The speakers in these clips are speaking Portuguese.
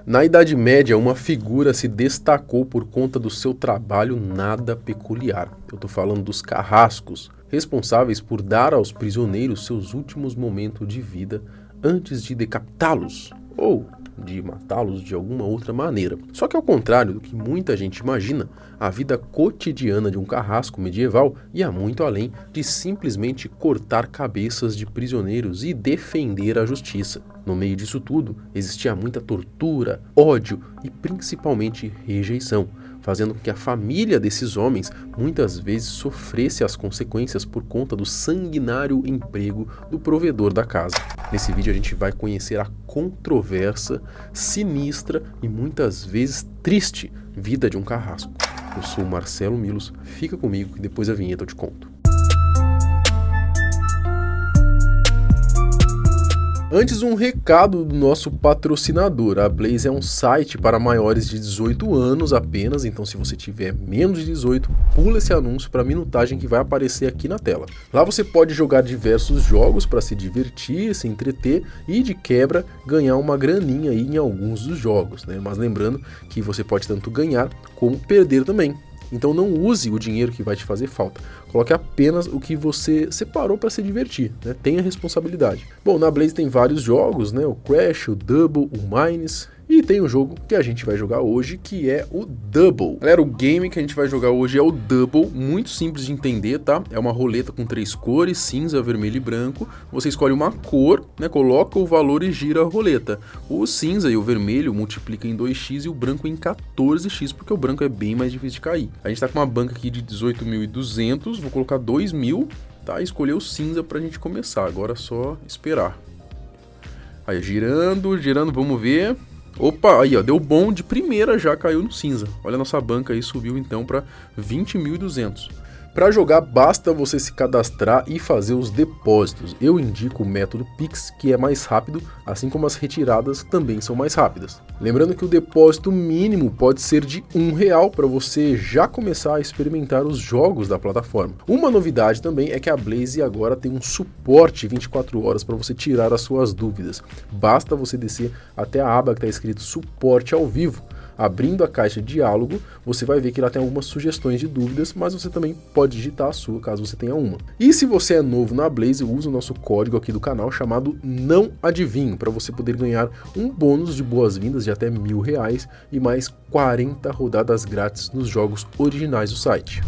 Na Idade Média, uma figura se destacou por conta do seu trabalho nada peculiar. Eu estou falando dos carrascos, responsáveis por dar aos prisioneiros seus últimos momentos de vida antes de decapitá-los ou de matá-los de alguma outra maneira. Só que ao contrário do que muita gente imagina, a vida cotidiana de um carrasco medieval ia muito além de simplesmente cortar cabeças de prisioneiros e defender a justiça. No meio disso tudo, existia muita tortura, ódio e principalmente rejeição, fazendo com que a família desses homens muitas vezes sofresse as consequências por conta do sanguinário emprego do provedor da casa. Nesse vídeo a gente vai conhecer a controversa, sinistra e muitas vezes triste vida de um carrasco. Eu sou o Marcelo Milos, fica comigo que depois da vinheta eu te conto. Antes, um recado do nosso patrocinador. A Blaze é um site para maiores de 18 anos apenas, então se você tiver menos de 18, pula esse anúncio para a minutagem que vai aparecer aqui na tela. Lá você pode jogar diversos jogos para se divertir, se entreter e de quebra ganhar uma graninha aí em alguns dos jogos, né? Mas lembrando que você pode tanto ganhar como perder também. Então não use o dinheiro que vai te fazer falta. Coloque apenas o que você separou para se divertir, né? Tenha responsabilidade. Bom, na Blaze tem vários jogos, né? O Crash, o Double, o Mines. E tem um jogo que a gente vai jogar hoje, que é o Double. Galera, o game que a gente vai jogar hoje é o Double, muito simples de entender, tá? É uma roleta com 3 cores, cinza, vermelho e branco. Você escolhe uma cor, né? Coloca o valor e gira a roleta. O cinza e o vermelho multiplica em 2x e o branco em 14x, porque o branco é bem mais difícil de cair. A gente tá com uma banca aqui de 18.200, vou colocar 2.000, tá? E escolher o cinza pra gente começar, agora é só esperar. Aí, girando, vamos ver... Opa, aí ó, deu bom de primeira, já caiu no cinza. Olha a nossa banca aí, subiu então para 20.200. Para jogar basta você se cadastrar e fazer os depósitos. Eu indico o método Pix, que é mais rápido, assim como as retiradas também são mais rápidas. Lembrando que o depósito mínimo pode ser de R$1 para você já começar a experimentar os jogos da plataforma. Uma novidade também é que a Blaze agora tem um suporte 24 horas para você tirar as suas dúvidas. Basta você descer até a aba que está escrito Suporte ao Vivo. Abrindo a caixa de diálogo, você vai ver que lá tem algumas sugestões de dúvidas, mas você também pode digitar a sua, caso você tenha uma. E se você é novo na Blaze, usa o nosso código aqui do canal chamado Não Adivinho, para você poder ganhar um bônus de boas-vindas de até R$1.000 e mais 40 rodadas grátis nos jogos originais do site.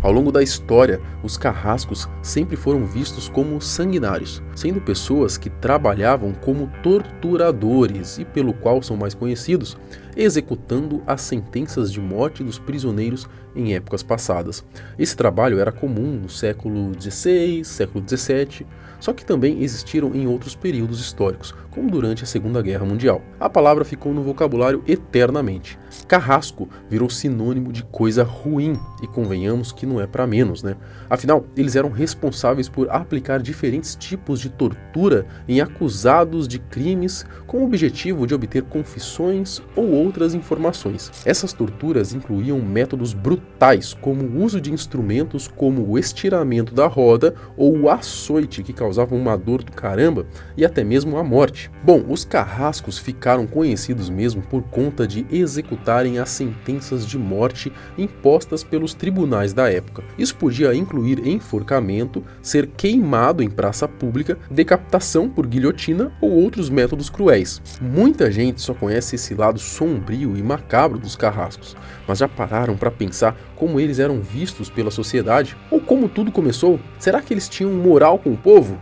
Ao longo da história, os carrascos sempre foram vistos como sanguinários, sendo pessoas que trabalhavam como torturadores e pelo qual são mais conhecidos, executando as sentenças de morte dos prisioneiros em épocas passadas. Esse trabalho era comum no século XVI, século XVII, só que também existiram em outros períodos históricos, como durante a Segunda Guerra Mundial. A palavra ficou no vocabulário eternamente. Carrasco virou sinônimo de coisa ruim, e convenhamos que não é para menos, né? Afinal, eles eram responsáveis por aplicar diferentes tipos de tortura em acusados de crimes com o objetivo de obter confissões ou outras informações. Essas torturas incluíam métodos brutais, como o uso de instrumentos como o estiramento da roda ou o açoite, que causavam uma dor do caramba e até mesmo a morte. Bom, os carrascos ficaram conhecidos mesmo por conta de executarem as sentenças de morte impostas pelos tribunais da época. Isso podia incluir enforcamento, ser queimado em praça pública, decapitação por guilhotina ou outros métodos cruéis. Muita gente só conhece esse lado sombrio e macabro dos carrascos, mas já pararam para pensar como eles eram vistos pela sociedade? Ou como tudo começou? Será que eles tinham moral com o povo?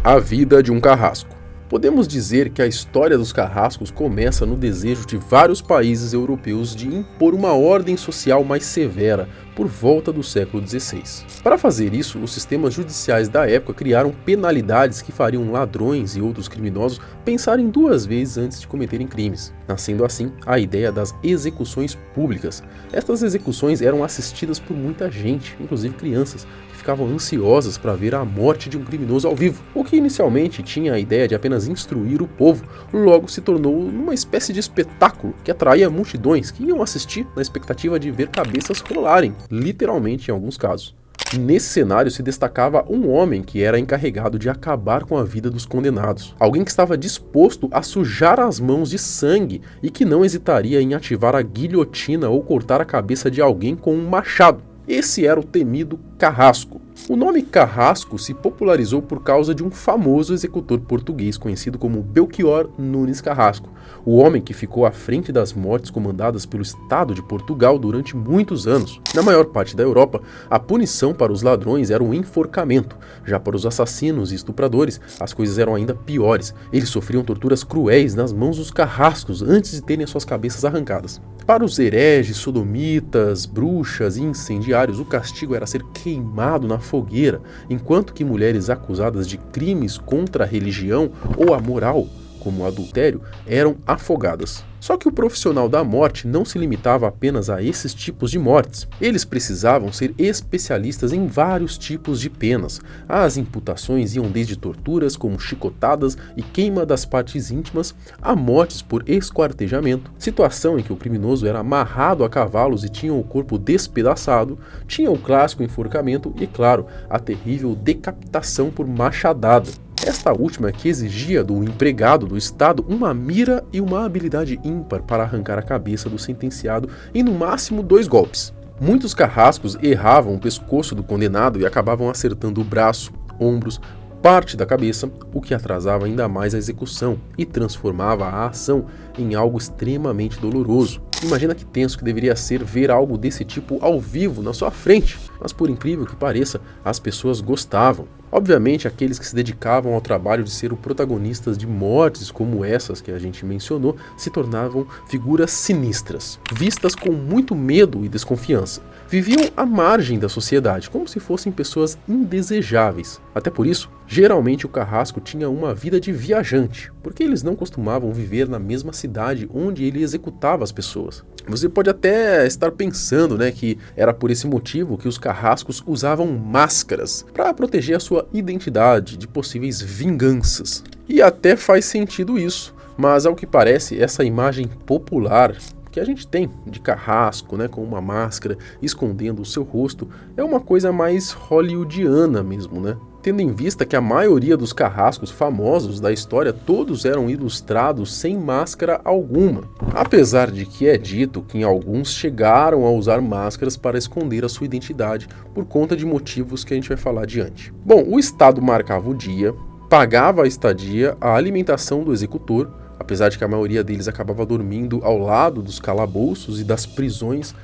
A vida de um carrasco. Podemos dizer que a história dos carrascos começa no desejo de vários países europeus de impor uma ordem social mais severa por volta do século XVI. Para fazer isso, os sistemas judiciais da época criaram penalidades que fariam ladrões e outros criminosos pensarem 2 vezes antes de cometerem crimes, nascendo assim a ideia das execuções públicas. Estas execuções eram assistidas por muita gente, inclusive crianças, que ficavam ansiosas para ver a morte de um criminoso ao vivo. O que inicialmente tinha a ideia de apenas instruir o povo, logo se tornou uma espécie de espetáculo que atraía multidões que iam assistir na expectativa de ver cabeças rolarem, literalmente em alguns casos. Nesse cenário se destacava um homem que era encarregado de acabar com a vida dos condenados. Alguém que estava disposto a sujar as mãos de sangue e que não hesitaria em ativar a guilhotina ou cortar a cabeça de alguém com um machado. Esse era o temido Carrasco. O nome Carrasco se popularizou por causa de um famoso executor português conhecido como Belchior Nunes Carrasco, o homem que ficou à frente das mortes comandadas pelo Estado de Portugal durante muitos anos. Na maior parte da Europa, a punição para os ladrões era o enforcamento. Já para os assassinos e estupradores, as coisas eram ainda piores. Eles sofriam torturas cruéis nas mãos dos carrascos antes de terem suas cabeças arrancadas. Para os hereges, sodomitas, bruxas e incendiários, o castigo era ser queimado na fogueira, enquanto que mulheres acusadas de crimes contra a religião ou a moral, como o adultério, eram afogadas. Só que o profissional da morte não se limitava apenas a esses tipos de mortes. Eles precisavam ser especialistas em vários tipos de penas. As imputações iam desde torturas, como chicotadas e queima das partes íntimas, a mortes por esquartejamento, situação em que o criminoso era amarrado a cavalos e tinha o corpo despedaçado, tinha o clássico enforcamento e, claro, a terrível decapitação por machadada. Esta última que exigia do empregado do Estado uma mira e uma habilidade ímpar para arrancar a cabeça do sentenciado em no máximo 2 golpes. Muitos carrascos erravam o pescoço do condenado e acabavam acertando o braço, ombros, parte da cabeça, o que atrasava ainda mais a execução e transformava a ação em algo extremamente doloroso. Imagina que tenso que deveria ser ver algo desse tipo ao vivo na sua frente, mas por incrível que pareça, as pessoas gostavam. Obviamente, aqueles que se dedicavam ao trabalho de ser o protagonistas de mortes como essas que a gente mencionou, se tornavam figuras sinistras, vistas com muito medo e desconfiança. Viviam à margem da sociedade, como se fossem pessoas indesejáveis. Até por isso, geralmente o carrasco tinha uma vida de viajante, porque eles não costumavam viver na mesma cidade onde ele executava as pessoas. Você pode até estar pensando, que era por esse motivo que os carrascos usavam máscaras para proteger a sua identidade de possíveis vinganças. E até faz sentido isso, mas ao que parece, essa imagem popular que a gente tem de carrasco, com uma máscara escondendo o seu rosto, é uma coisa mais hollywoodiana mesmo, Tendo em vista que a maioria dos carrascos famosos da história todos eram ilustrados sem máscara alguma. Apesar de que é dito que alguns chegaram a usar máscaras para esconder a sua identidade por conta de motivos que a gente vai falar adiante. Bom, o Estado marcava o dia, pagava a estadia, a alimentação do executor, apesar de que a maioria deles acabava dormindo ao lado dos calabouços e das prisões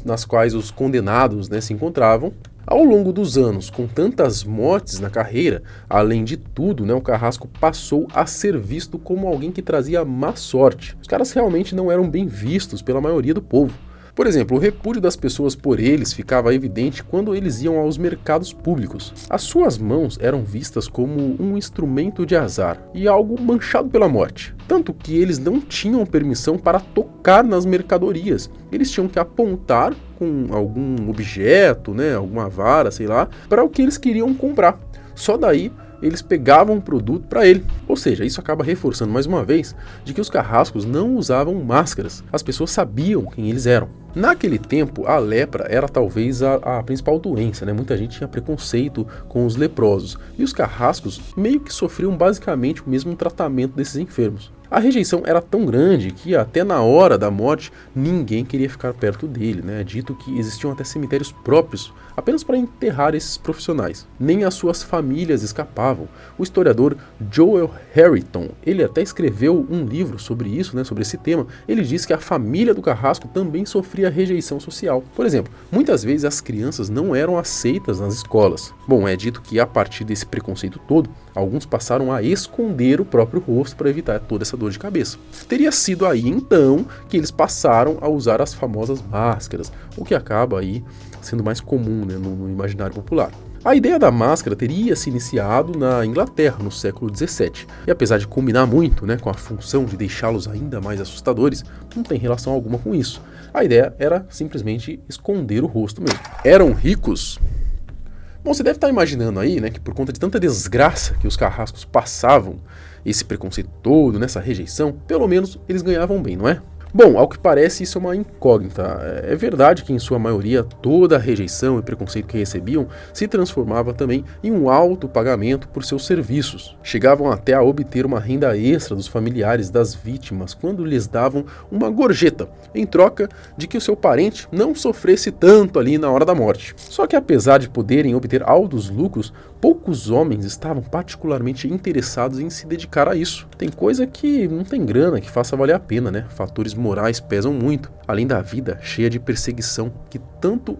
nas quais os condenados se encontravam. Ao longo dos anos, com tantas mortes na carreira, além de tudo, o carrasco passou a ser visto como alguém que trazia má sorte. Os caras realmente não eram bem vistos pela maioria do povo. Por exemplo, o repúdio das pessoas por eles ficava evidente quando eles iam aos mercados públicos. As suas mãos eram vistas como um instrumento de azar e algo manchado pela morte. Tanto que eles não tinham permissão para tocar nas mercadorias. Eles tinham que apontar com algum objeto, alguma vara, sei lá, para o que eles queriam comprar. Só daí eles pegavam um produto para ele. Ou seja, isso acaba reforçando mais uma vez de que os carrascos não usavam máscaras. As pessoas sabiam quem eles eram. Naquele tempo, a lepra era talvez a principal doença, Muita gente tinha preconceito com os leprosos. E os carrascos meio que sofriam basicamente o mesmo tratamento desses enfermos. A rejeição era tão grande que até na hora da morte ninguém queria ficar perto dele, É dito que existiam até cemitérios próprios apenas para enterrar esses profissionais. Nem as suas famílias escapavam. O historiador Joel Harrington, ele até escreveu um livro sobre isso, sobre esse tema. Ele diz que a família do carrasco também sofria rejeição social. Por exemplo, muitas vezes as crianças não eram aceitas nas escolas. Bom, é dito que a partir desse preconceito todo, alguns passaram a esconder o próprio rosto para evitar toda essa dor de cabeça. Teria sido aí então que eles passaram a usar as famosas máscaras, o que acaba aí sendo mais comum no imaginário popular. A ideia da máscara teria se iniciado na Inglaterra no século XVII, e apesar de combinar muito com a função de deixá-los ainda mais assustadores, não tem relação alguma com isso. A ideia era simplesmente esconder o rosto mesmo. Eram ricos? Bom, você deve estar imaginando aí, que por conta de tanta desgraça que os carrascos passavam, esse preconceito todo, essa rejeição, pelo menos eles ganhavam bem, não é? Bom, ao que parece isso é uma incógnita. É verdade que em sua maioria toda a rejeição e preconceito que recebiam se transformava também em um alto pagamento por seus serviços. Chegavam até a obter uma renda extra dos familiares das vítimas quando lhes davam uma gorjeta, em troca de que o seu parente não sofresse tanto ali na hora da morte. Só que apesar de poderem obter altos lucros, poucos homens estavam particularmente interessados em se dedicar a isso. Tem coisa que não tem grana que faça valer a pena, né? Fatores morais pesam muito, além da vida cheia de perseguição que tanto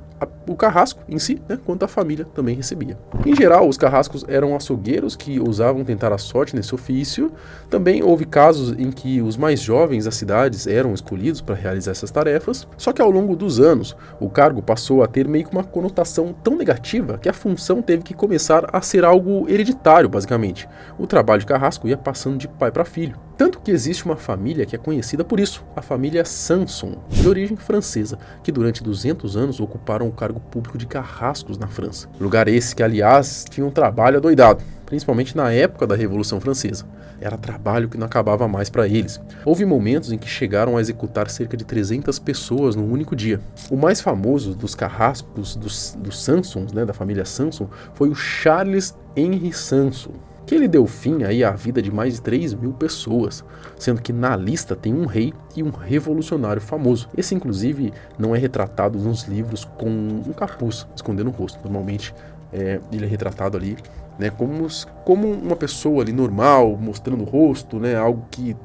o carrasco em si, né, quanto a família também recebia. Em geral, os carrascos eram açougueiros que ousavam tentar a sorte nesse ofício. Também houve casos em que os mais jovens das cidades eram escolhidos para realizar essas tarefas, só que ao longo dos anos, o cargo passou a ter meio que uma conotação tão negativa que a função teve que começar a ser algo hereditário, basicamente. O trabalho de carrasco ia passando de pai para filho. Tanto que existe uma família que é conhecida por isso, a família Sanson, de origem francesa, que durante 200 anos ocuparam o cargo público de carrascos na França. Lugar esse que, aliás, tinha um trabalho adoidado, principalmente na época da Revolução Francesa. Era trabalho que não acabava mais para eles. Houve momentos em que chegaram a executar cerca de 300 pessoas num único dia. O mais famoso dos carrascos dos Sansons, né, da família Sanson, foi o Charles Henry Sanson, que ele deu fim aí à vida de mais de 3.000 pessoas, sendo que na lista tem um rei e um revolucionário famoso. Esse, inclusive, não é retratado nos livros com um capuz escondendo o rosto. Normalmente, ele é retratado ali, né, como uma pessoa ali normal, mostrando o rosto, né, algo que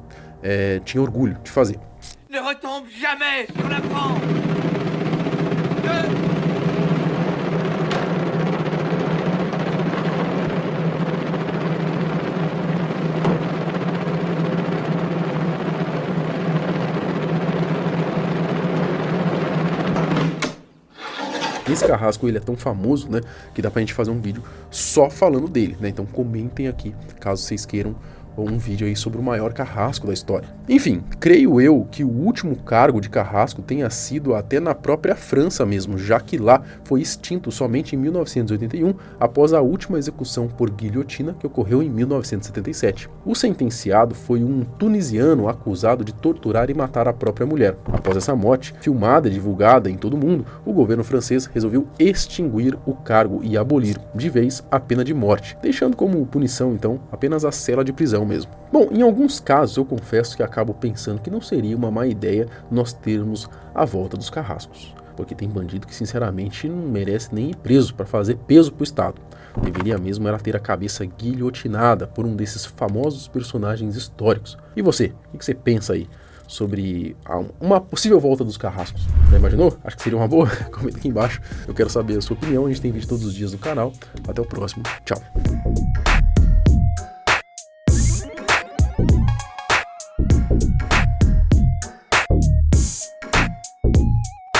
tinha orgulho de fazer. Ne retombe jamais sur la France. Esse carrasco ele é tão famoso, né, que dá pra gente fazer um vídeo só falando dele, né? Então comentem aqui, caso vocês queiram um vídeo aí sobre o maior carrasco da história. Enfim, creio eu que o último cargo de carrasco tenha sido até na própria França mesmo, já que lá foi extinto somente em 1981, após a última execução por guilhotina que ocorreu em 1977. O sentenciado foi um tunisiano acusado de torturar e matar a própria mulher. Após essa morte, filmada e divulgada em todo o mundo, o governo francês resolveu extinguir o cargo e abolir de vez a pena de morte, deixando como punição então apenas a cela de prisão mesmo. Bom, em alguns casos eu confesso que acabo pensando que não seria uma má ideia nós termos a volta dos carrascos, porque tem bandido que sinceramente não merece nem ir preso para fazer peso pro Estado. Deveria mesmo era ter a cabeça guilhotinada por um desses famosos personagens históricos. E você, o que você pensa aí sobre uma possível volta dos carrascos? Já imaginou? Acho que seria uma boa? Comenta aqui embaixo, eu quero saber a sua opinião. A gente tem vídeo todos os dias no canal. Até o próximo, tchau!